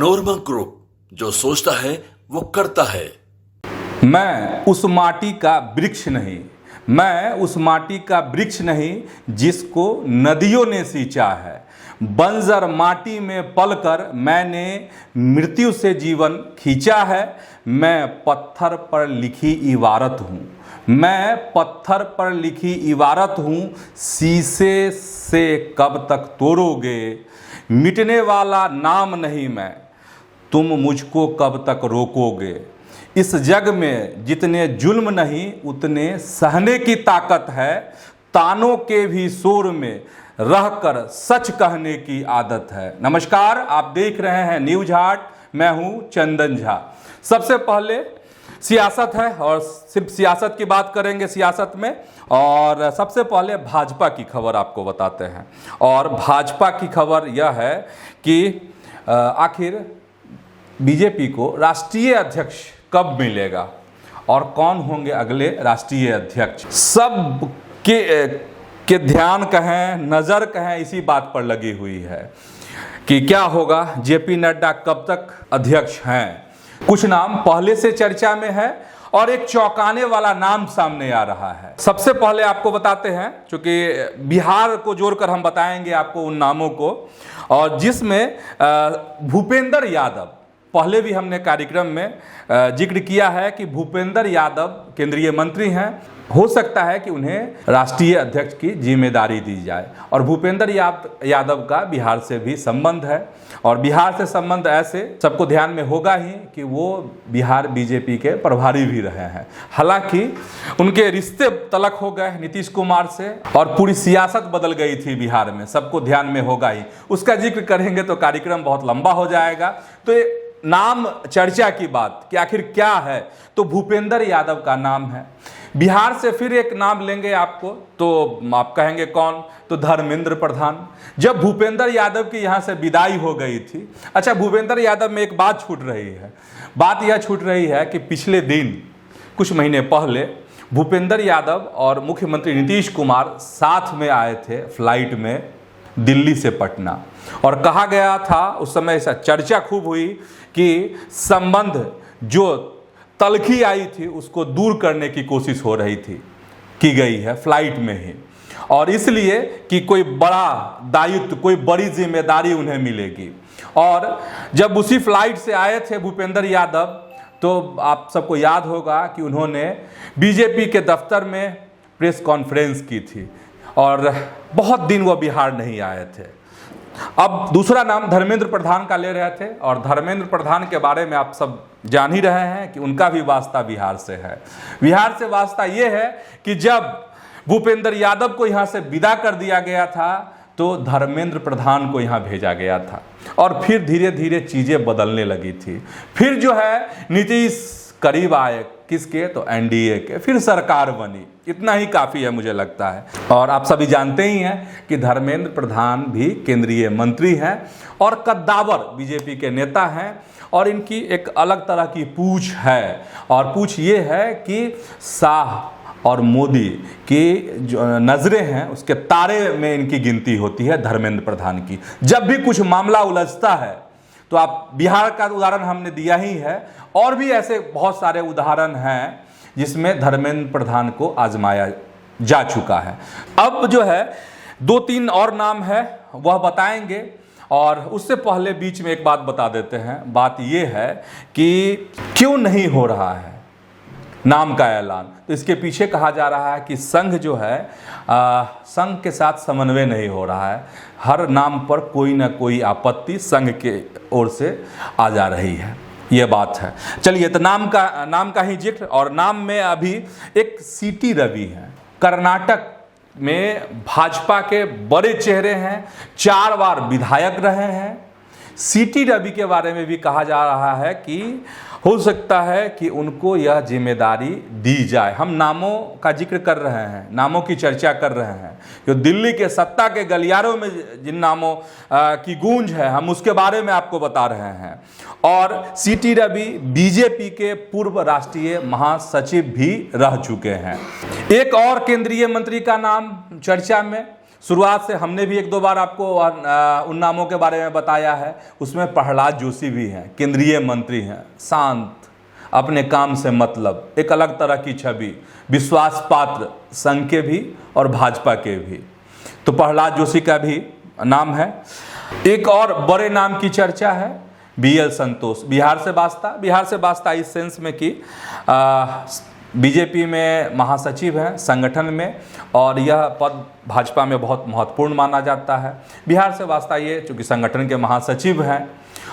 Manorama group, जो सोचता है वो करता है। मैं उस माटी का वृक्ष नहीं, मैं उस माटी का वृक्ष नहीं जिसको नदियों ने सींचा है। बंजर माटी में पलकर मैंने मृत्यु से जीवन खींचा है। मैं पत्थर पर लिखी इबारत हूँ, मैं पत्थर पर लिखी इबारत हूँ। शीशे से कब तक तोड़ोगे, मिटने वाला नाम नहीं मैं, तुम मुझको कब तक रोकोगे। इस जग में जितने जुल्म नहीं उतने सहने की ताकत है। तानों के भी शोर में रहकर सच कहने की आदत है। नमस्कार, आप देख रहे हैं न्यूज हाट, मैं हूं चंदन झा। सबसे पहले सियासत है और सिर्फ सियासत की बात करेंगे सियासत में। और सबसे पहले भाजपा की खबर आपको बताते हैं। और भाजपा की खबर यह है कि आखिर बीजेपी को राष्ट्रीय अध्यक्ष कब मिलेगा और कौन होंगे अगले राष्ट्रीय अध्यक्ष। सब के ध्यान कहें, नज़र कहें, इसी बात पर लगी हुई है कि क्या होगा, जेपी नड्डा कब तक अध्यक्ष हैं। कुछ नाम पहले से चर्चा में है और एक चौंकाने वाला नाम सामने आ रहा है। सबसे पहले आपको बताते हैं, क्योंकि बिहार को जोड़कर हम बताएंगे आपको उन नामों को, और जिसमें भूपेंद्र यादव, पहले भी हमने कार्यक्रम में जिक्र किया है कि भूपेंद्र यादव केंद्रीय मंत्री हैं। हो सकता है कि उन्हें राष्ट्रीय अध्यक्ष की जिम्मेदारी दी जाए। और भूपेंद्र यादव का बिहार से भी संबंध है, और बिहार से संबंध ऐसे सबको ध्यान में होगा ही कि वो बिहार बीजेपी के प्रभारी भी रहे हैं। हालांकि उनके रिश्ते तलक हो गए नीतीश कुमार से और पूरी सियासत बदल गई थी बिहार में, सबको ध्यान में होगा ही। उसका जिक्र करेंगे तो कार्यक्रम बहुत लंबा हो जाएगा। तो ये नाम चर्चा की बात कि आखिर क्या है, तो भूपेंद्र यादव का नाम है। बिहार से फिर एक नाम लेंगे आपको, तो आप कहेंगे कौन, तो धर्मेंद्र प्रधान। जब भूपेंद्र यादव की यहाँ से विदाई हो गई थी, अच्छा, भूपेंद्र यादव में एक बात छूट रही है। बात यह छूट रही है कि पिछले दिन कुछ महीने पहले भूपेंद्र यादव और मुख्यमंत्री नीतीश कुमार साथ में आए थे फ्लाइट में दिल्ली से पटना, और कहा गया था, उस समय ऐसा चर्चा खूब हुई कि संबंध जो तलखी आई थी उसको दूर करने की कोशिश हो रही थी, की गई है फ्लाइट में ही, और इसलिए कि कोई बड़ा दायित्व, कोई बड़ी जिम्मेदारी उन्हें मिलेगी। और जब उसी फ्लाइट से आए थे भूपेंद्र यादव, तो आप सबको याद होगा कि उन्होंने बीजेपी के दफ्तर में प्रेस कॉन्फ्रेंस की थी, और बहुत दिन वो बिहार नहीं आए थे। अब दूसरा नाम धर्मेंद्र प्रधान का ले रहे थे, और धर्मेंद्र प्रधान के बारे में आप सब जान ही रहे हैं कि उनका भी वास्ता बिहार से है। बिहार से वास्ता ये है कि जब भूपेंद्र यादव को यहाँ से विदा कर दिया गया था तो धर्मेंद्र प्रधान को यहाँ भेजा गया था, और फिर धीरे धीरे चीज़ें बदलने लगी थी। फिर जो है नीतीश करीब आए, किसके, तो एनडीए के, फिर सरकार बनी। इतना ही काफ़ी है मुझे लगता है। और आप सभी जानते ही हैं कि धर्मेंद्र प्रधान भी केंद्रीय मंत्री हैं और कद्दावर बीजेपी के नेता हैं, और इनकी एक अलग तरह की पूछ है। और पूछ ये है कि शाह और मोदी की जो नज़रें हैं उसके तारे में इनकी गिनती होती है धर्मेंद्र प्रधान की। जब भी कुछ मामला उलझता है, तो आप बिहार का उदाहरण हमने दिया ही है, और भी ऐसे बहुत सारे उदाहरण हैं जिसमें धर्मेंद्र प्रधान को आजमाया जा चुका है। अब जो है 2-3 और नाम है वह बताएंगे, और उससे पहले बीच में एक बात बता देते हैं। बात ये है कि क्यों नहीं हो रहा है नाम का ऐलान। तो इसके पीछे कहा जा रहा है कि संघ जो है, संघ के साथ समन्वय नहीं हो रहा है। हर नाम पर कोई ना कोई आपत्ति संघ के ओर से आ जा रही है, ये बात है। चलिए, तो नाम का ही जिक्र, और नाम में अभी एक सीटी रवि हैं, कर्नाटक में भाजपा के बड़े चेहरे हैं, 4 बार विधायक रहे हैं। सीटी रवि के बारे में भी कहा जा रहा है कि हो सकता है कि उनको यह जिम्मेदारी दी जाए। हम नामों का जिक्र कर रहे हैं, नामों की चर्चा कर रहे हैं, जो दिल्ली के सत्ता के गलियारों में जिन नामों की गूंज है, हम उसके बारे में आपको बता रहे हैं। और सीटी रवि बीजेपी के पूर्व राष्ट्रीय महासचिव भी रह चुके हैं। एक और केंद्रीय मंत्री का नाम चर्चा में, शुरुआत से हमने भी 1-2 बार आपको उन नामों के बारे में बताया है। उसमें प्रहलाद जोशी भी हैं, केंद्रीय मंत्री हैं, शांत, अपने काम से मतलब, एक अलग तरह की छवि, विश्वास पात्र संघ के भी और भाजपा के भी। तो प्रहलाद जोशी का भी नाम है। एक और बड़े नाम की चर्चा है, BL संतोष, बिहार से वास्ता इस सेंस में कि बीजेपी में महासचिव हैं संगठन में, और यह पद भाजपा में बहुत महत्वपूर्ण माना जाता है। बिहार से वास्ता ये चूँकि संगठन के महासचिव हैं,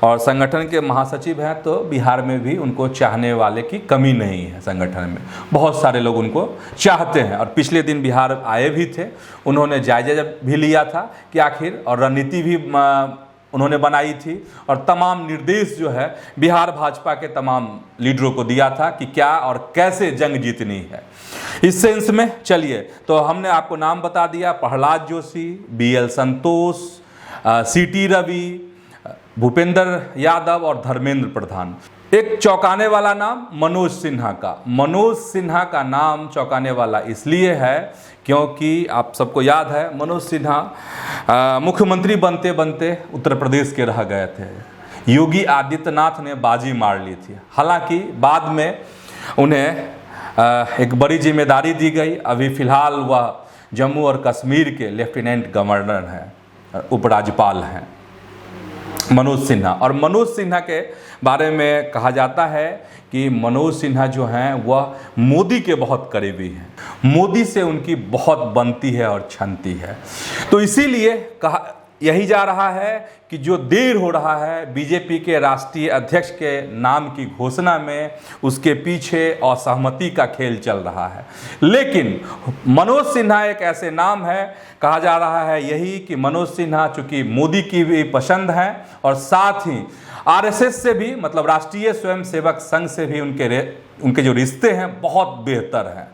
और संगठन के महासचिव हैं तो बिहार में भी उनको चाहने वाले की कमी नहीं है। संगठन में बहुत सारे लोग उनको चाहते हैं, और पिछले दिन बिहार आए भी थे। उन्होंने जायजा भी लिया था कि आखिर, और रणनीति भी उन्होंने बनाई थी, और तमाम निर्देश जो है बिहार भाजपा के तमाम लीडरों को दिया था कि क्या और कैसे जंग जीतनी है। इस सेंस में चलिए, तो हमने आपको नाम बता दिया, प्रहलाद जोशी, BL संतोष, CT रवि, भूपेंद्र यादव और धर्मेंद्र प्रधान। एक चौंकाने वाला नाम मनोज सिन्हा का। मनोज सिन्हा का नाम चौंकाने वाला इसलिए है क्योंकि आप सबको याद है, मनोज सिन्हा मुख्यमंत्री बनते बनते उत्तर प्रदेश के रह गए थे। योगी आदित्यनाथ ने बाजी मार ली थी। हालांकि बाद में उन्हें एक बड़ी जिम्मेदारी दी गई। अभी फ़िलहाल वह जम्मू और कश्मीर के लेफ्टिनेंट गवर्नर हैं, उपराज्यपाल हैं मनोज सिन्हा। और मनोज सिन्हा के बारे में कहा जाता है कि मनोज सिन्हा जो हैं वह मोदी के बहुत करीबी हैं, मोदी से उनकी बहुत बनती है और छनती है। तो इसीलिए कहा यही जा रहा है कि जो देर हो रहा है बीजेपी के राष्ट्रीय अध्यक्ष के नाम की घोषणा में, उसके पीछे असहमति का खेल चल रहा है। लेकिन मनोज सिन्हा एक ऐसे नाम है, कहा जा रहा है यही कि मनोज सिन्हा चूँकि मोदी की भी पसंद हैं, और साथ ही RSS से भी, मतलब राष्ट्रीय स्वयंसेवक संघ से भी उनके जो रिश्ते हैं बहुत बेहतर हैं।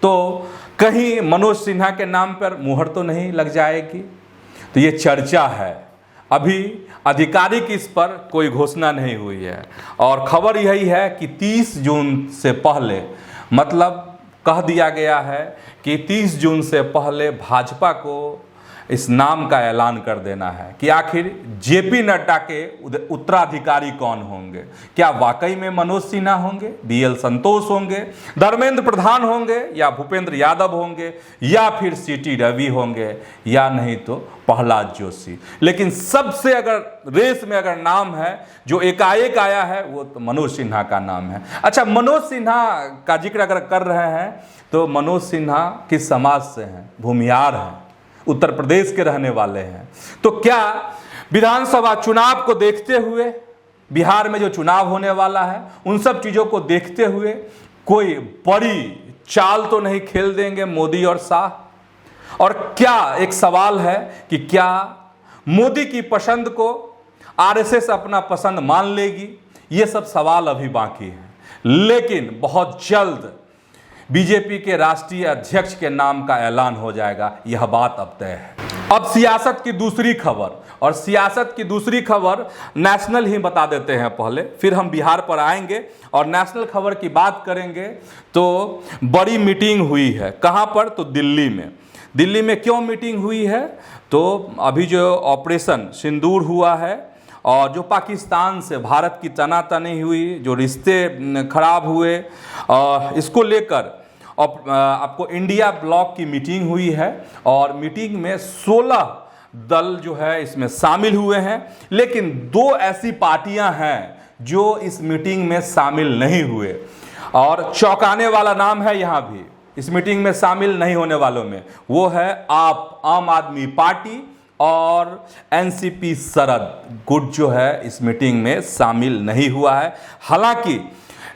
तो कहीं मनोज सिन्हा के नाम पर मुहर तो नहीं लग जाएगी। तो ये चर्चा है, अभी आधिकारिक इस पर कोई घोषणा नहीं हुई है, और खबर यही है कि 30 जून से पहले, मतलब कह दिया गया है कि 30 जून से पहले भाजपा को इस नाम का ऐलान कर देना है कि आखिर JP नड्डा के उत्तराधिकारी कौन होंगे। क्या वाकई में मनोज सिन्हा होंगे, BL संतोष होंगे, धर्मेंद्र प्रधान होंगे, या भूपेंद्र यादव होंगे, या फिर CT रवि होंगे, या नहीं तो प्रहलाद जोशी। लेकिन सबसे अगर रेस में अगर नाम है जो एकाएक आया है, वो तो मनोज सिन्हा का नाम है। अच्छा, मनोज सिन्हा का जिक्र अगर कर रहे हैं तो मनोज सिन्हा किस समाज से हैं? भूमिहार हैं, उत्तर प्रदेश के रहने वाले हैं। तो क्या विधानसभा चुनाव को देखते हुए, बिहार में जो चुनाव होने वाला है उन सब चीज़ों को देखते हुए कोई बड़ी चाल तो नहीं खेल देंगे मोदी और शाह? और क्या एक सवाल है कि क्या मोदी की पसंद को RSS अपना पसंद मान लेगी? ये सब सवाल अभी बाकी है, लेकिन बहुत जल्द बीजेपी के राष्ट्रीय अध्यक्ष के नाम का ऐलान हो जाएगा, यह बात अब तय है। अब सियासत की दूसरी खबर, और सियासत की दूसरी खबर नेशनल ही बता देते हैं पहले, फिर हम बिहार पर आएंगे और नेशनल खबर की बात करेंगे। तो बड़ी मीटिंग हुई है, कहाँ पर? तो दिल्ली में। दिल्ली में क्यों मीटिंग हुई है? तो अभी जो ऑपरेशन सिंदूर हुआ है, और जो पाकिस्तान से भारत की तनातनी हुई, जो रिश्ते खराब हुए, इसको लेकर आपको इंडिया ब्लॉक की मीटिंग हुई है, और मीटिंग में 16 दल जो है इसमें शामिल हुए हैं। लेकिन 2 ऐसी पार्टियां हैं जो इस मीटिंग में शामिल नहीं हुए, और चौंकाने वाला नाम है यहाँ भी इस मीटिंग में शामिल नहीं होने वालों में, वो है आम आदमी पार्टी और NCP शरद गुट जो है इस मीटिंग में शामिल नहीं हुआ है। हालांकि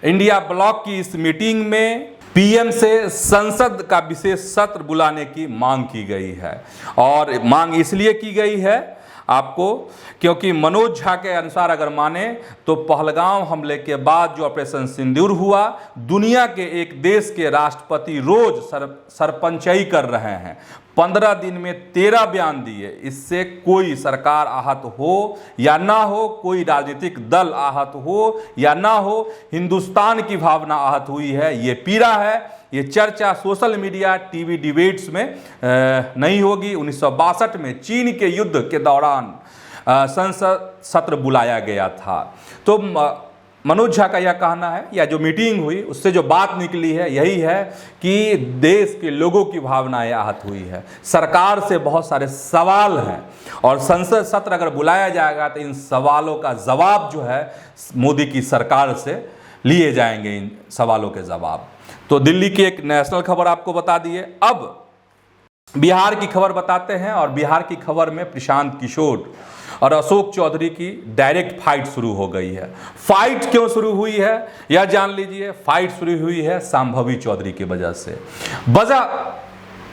इंडिया ब्लॉक की इस मीटिंग में PM से संसद का विशेष सत्र बुलाने की मांग की गई है, और मांग इसलिए की गई है आपको क्योंकि मनोज झा के अनुसार अगर माने तो पहलगाम हमले के बाद जो ऑपरेशन सिंदूर हुआ, दुनिया के एक देश के राष्ट्रपति रोज सरपंचाई कर रहे हैं, 15 दिन में 13 बयान दिए। इससे कोई सरकार आहत हो या ना हो, कोई राजनीतिक दल आहत हो या ना हो, हिंदुस्तान की भावना आहत हुई है। ये पीड़ा है, ये चर्चा सोशल मीडिया, टीवी डिबेट्स में नहीं होगी। 1962 में चीन के युद्ध के दौरान संसद सत्र बुलाया गया था। तो मनोज झा का यह कहना है, या जो मीटिंग हुई उससे जो बात निकली है यही है कि देश के लोगों की भावनाएं आहत हुई है। सरकार से बहुत सारे सवाल हैं और संसद सत्र अगर बुलाया जाएगा तो इन सवालों का जवाब जो है मोदी की सरकार से लिए जाएंगे, इन सवालों के जवाब। तो दिल्ली की एक नेशनल खबर आपको बता दिए। अब बिहार की खबर बताते हैं, और बिहार की खबर में प्रशांत किशोर और अशोक चौधरी की डायरेक्ट फाइट शुरू हो गई है। फाइट क्यों शुरू हुई है यह जान लीजिए। फाइट शुरू हुई है शांभवी चौधरी की वजह से। वजह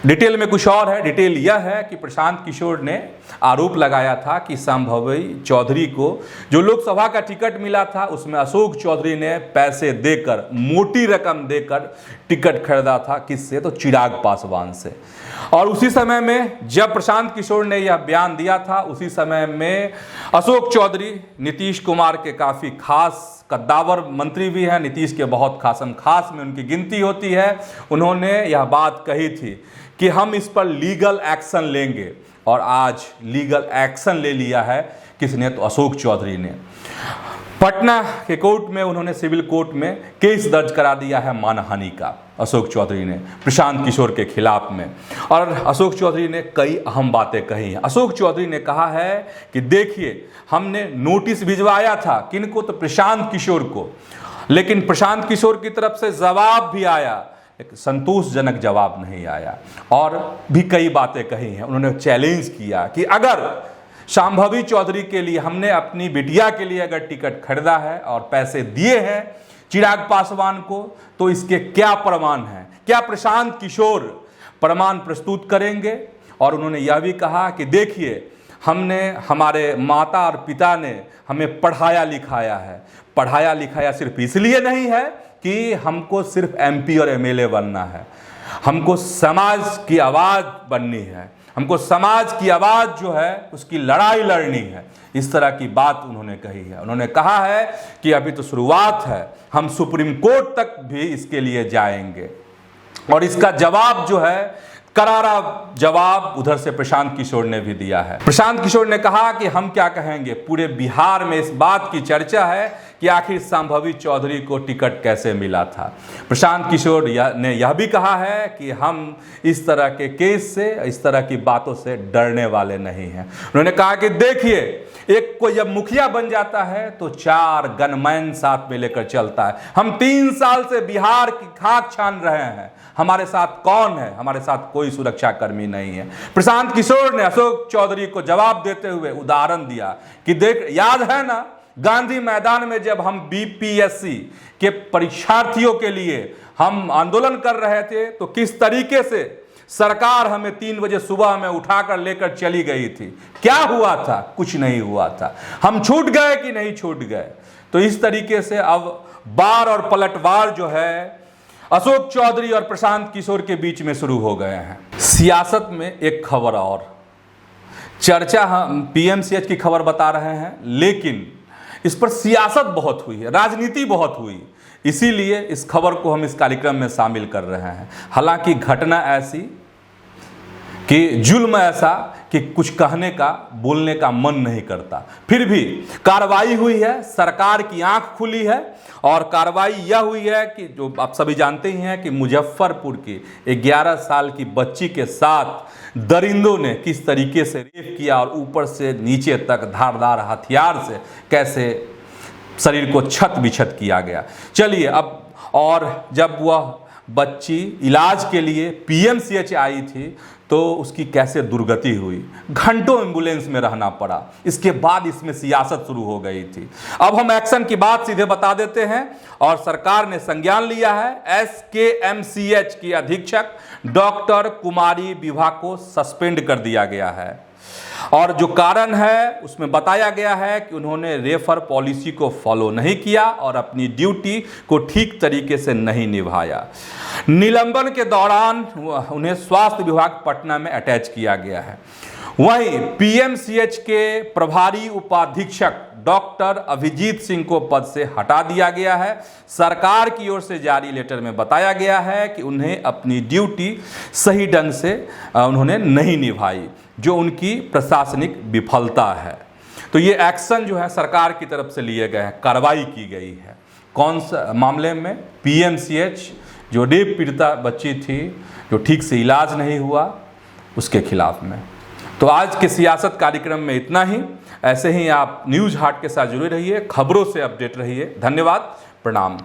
डिटेल में कुछ और है। डिटेल यह है कि प्रशांत किशोर ने आरोप लगाया था कि शांभवी चौधरी को जो लोकसभा का टिकट मिला था उसमें अशोक चौधरी ने पैसे देकर, मोटी रकम देकर टिकट खरीदा था। किससे? तो चिराग पासवान से। और उसी समय में जब प्रशांत किशोर ने यह बयान दिया था, उसी समय में अशोक चौधरी नीतीश कुमार के काफ़ी खास कद्दावर मंत्री भी हैं, नीतीश के बहुत खास में उनकी गिनती होती है। उन्होंने यह बात कही थी कि हम इस पर लीगल एक्शन लेंगे, और आज लीगल एक्शन ले लिया है। किसने? तो अशोक चौधरी ने। पटना के कोर्ट में उन्होंने सिविल कोर्ट में केस दर्ज करा दिया है मानहानि का, अशोक चौधरी ने प्रशांत किशोर के खिलाफ में। और अशोक चौधरी ने कई अहम बातें कही हैं। अशोक चौधरी ने कहा है कि देखिए, हमने नोटिस भिजवाया था, किनको? तो प्रशांत किशोर को, लेकिन प्रशांत किशोर की तरफ से जवाब भी आया, एक संतोषजनक जवाब नहीं आया। और भी कई बातें कही हैं। उन्होंने चैलेंज किया कि अगर शांभवी चौधरी के लिए, हमने अपनी बिटिया के लिए अगर टिकट खरीदा है और पैसे दिए हैं चिराग पासवान को, तो इसके क्या प्रमाण हैं? क्या प्रशांत किशोर प्रमाण प्रस्तुत करेंगे? और उन्होंने यह भी कहा कि देखिए, हमारे माता और पिता ने हमें पढ़ाया लिखाया है। पढ़ाया लिखाया सिर्फ इसलिए नहीं है कि हमको सिर्फ MP और MLA बनना है, हमको समाज की आवाज़ बननी है, हमको समाज की आवाज़ जो है उसकी लड़ाई लड़नी है। इस तरह की बात उन्होंने कही है। उन्होंने कहा है कि अभी तो शुरुआत है, हम सुप्रीम कोर्ट तक भी इसके लिए जाएंगे। और इसका जवाब जो है, करारा जवाब उधर से प्रशांत किशोर ने भी दिया है। प्रशांत किशोर ने कहा कि हम क्या कहेंगे, पूरे बिहार में इस बात की चर्चा है कि आखिर शांभवी चौधरी को टिकट कैसे मिला था। प्रशांत किशोर ने यह भी कहा है कि हम इस तरह के केस से, इस तरह की बातों से डरने वाले नहीं हैं। उन्होंने कहा कि देखिए, एक को जब मुखिया बन जाता है तो 4 गनमैन साथ में लेकर चलता है। हम 3 साल से बिहार की खाक छान रहे हैं, हमारे साथ कौन है? हमारे साथ कोई सुरक्षा कर्मी नहीं है। प्रशांत किशोर ने अशोक चौधरी को जवाब देते हुए उदाहरण दिया कि देख, याद है ना, गांधी मैदान में जब हम BPSC के परीक्षार्थियों के लिए हम आंदोलन कर रहे थे तो किस तरीके से सरकार हमें 3 बजे सुबह में उठाकर लेकर चली गई थी। क्या हुआ था? कुछ नहीं हुआ था। हम छूट गए कि नहीं छूट गए? तो इस तरीके से अब बार और पलटवार जो है अशोक चौधरी और प्रशांत किशोर के बीच में शुरू हो गए हैं। सियासत में एक खबर और चर्चा, हम PMCH की खबर बता रहे हैं, लेकिन इस पर सियासत बहुत हुई है, राजनीति बहुत हुई, इसीलिए इस खबर को हम इस कार्यक्रम में शामिल कर रहे हैं। हालांकि घटना ऐसी कि जुल्म ऐसा कि कुछ कहने का, बोलने का मन नहीं करता, फिर भी कार्रवाई हुई है, सरकार की आंख खुली है। और कार्रवाई यह हुई है कि जो आप सभी जानते ही हैं कि मुजफ्फरपुर की 11 साल की बच्ची के साथ दरिंदों ने किस तरीके से रेप किया और ऊपर से नीचे तक धारदार हथियार से कैसे शरीर को छत बिछत किया गया। चलिए अब, और जब वह बच्ची इलाज के लिए PMCH आई थी तो उसकी कैसे दुर्गति हुई, घंटों एम्बुलेंस में रहना पड़ा। इसके बाद इसमें सियासत शुरू हो गई थी। अब हम एक्शन की बात सीधे बता देते हैं, और सरकार ने संज्ञान लिया है। SKMCH की अधीक्षक डॉक्टर कुमारी विभा को सस्पेंड कर दिया गया है। और जो कारण है उसमें बताया गया है कि उन्होंने रेफर पॉलिसी को फॉलो नहीं किया और अपनी ड्यूटी को ठीक तरीके से नहीं निभाया। निलंबन के दौरान उन्हें स्वास्थ्य विभाग पटना में अटैच किया गया है। वहीं पीएमसीएच के प्रभारी उपाधीक्षक डॉक्टर अभिजीत सिंह को पद से हटा दिया गया है। सरकार की ओर से जारी लेटर में बताया गया है कि उन्हें अपनी ड्यूटी सही ढंग से उन्होंने नहीं निभाई, जो उनकी प्रशासनिक विफलता है। तो ये एक्शन जो है सरकार की तरफ से लिए गए हैं, कार्रवाई की गई है। कौन सा मामले में? पीएमसीएच जो रेप पीड़िता बच्ची थी, जो ठीक से इलाज नहीं हुआ, उसके खिलाफ में। तो आज के सियासत कार्यक्रम में इतना ही। ऐसे ही आप न्यूज़ हाट के साथ जुड़े रहिए, खबरों से अपडेट रहिए। धन्यवाद, प्रणाम।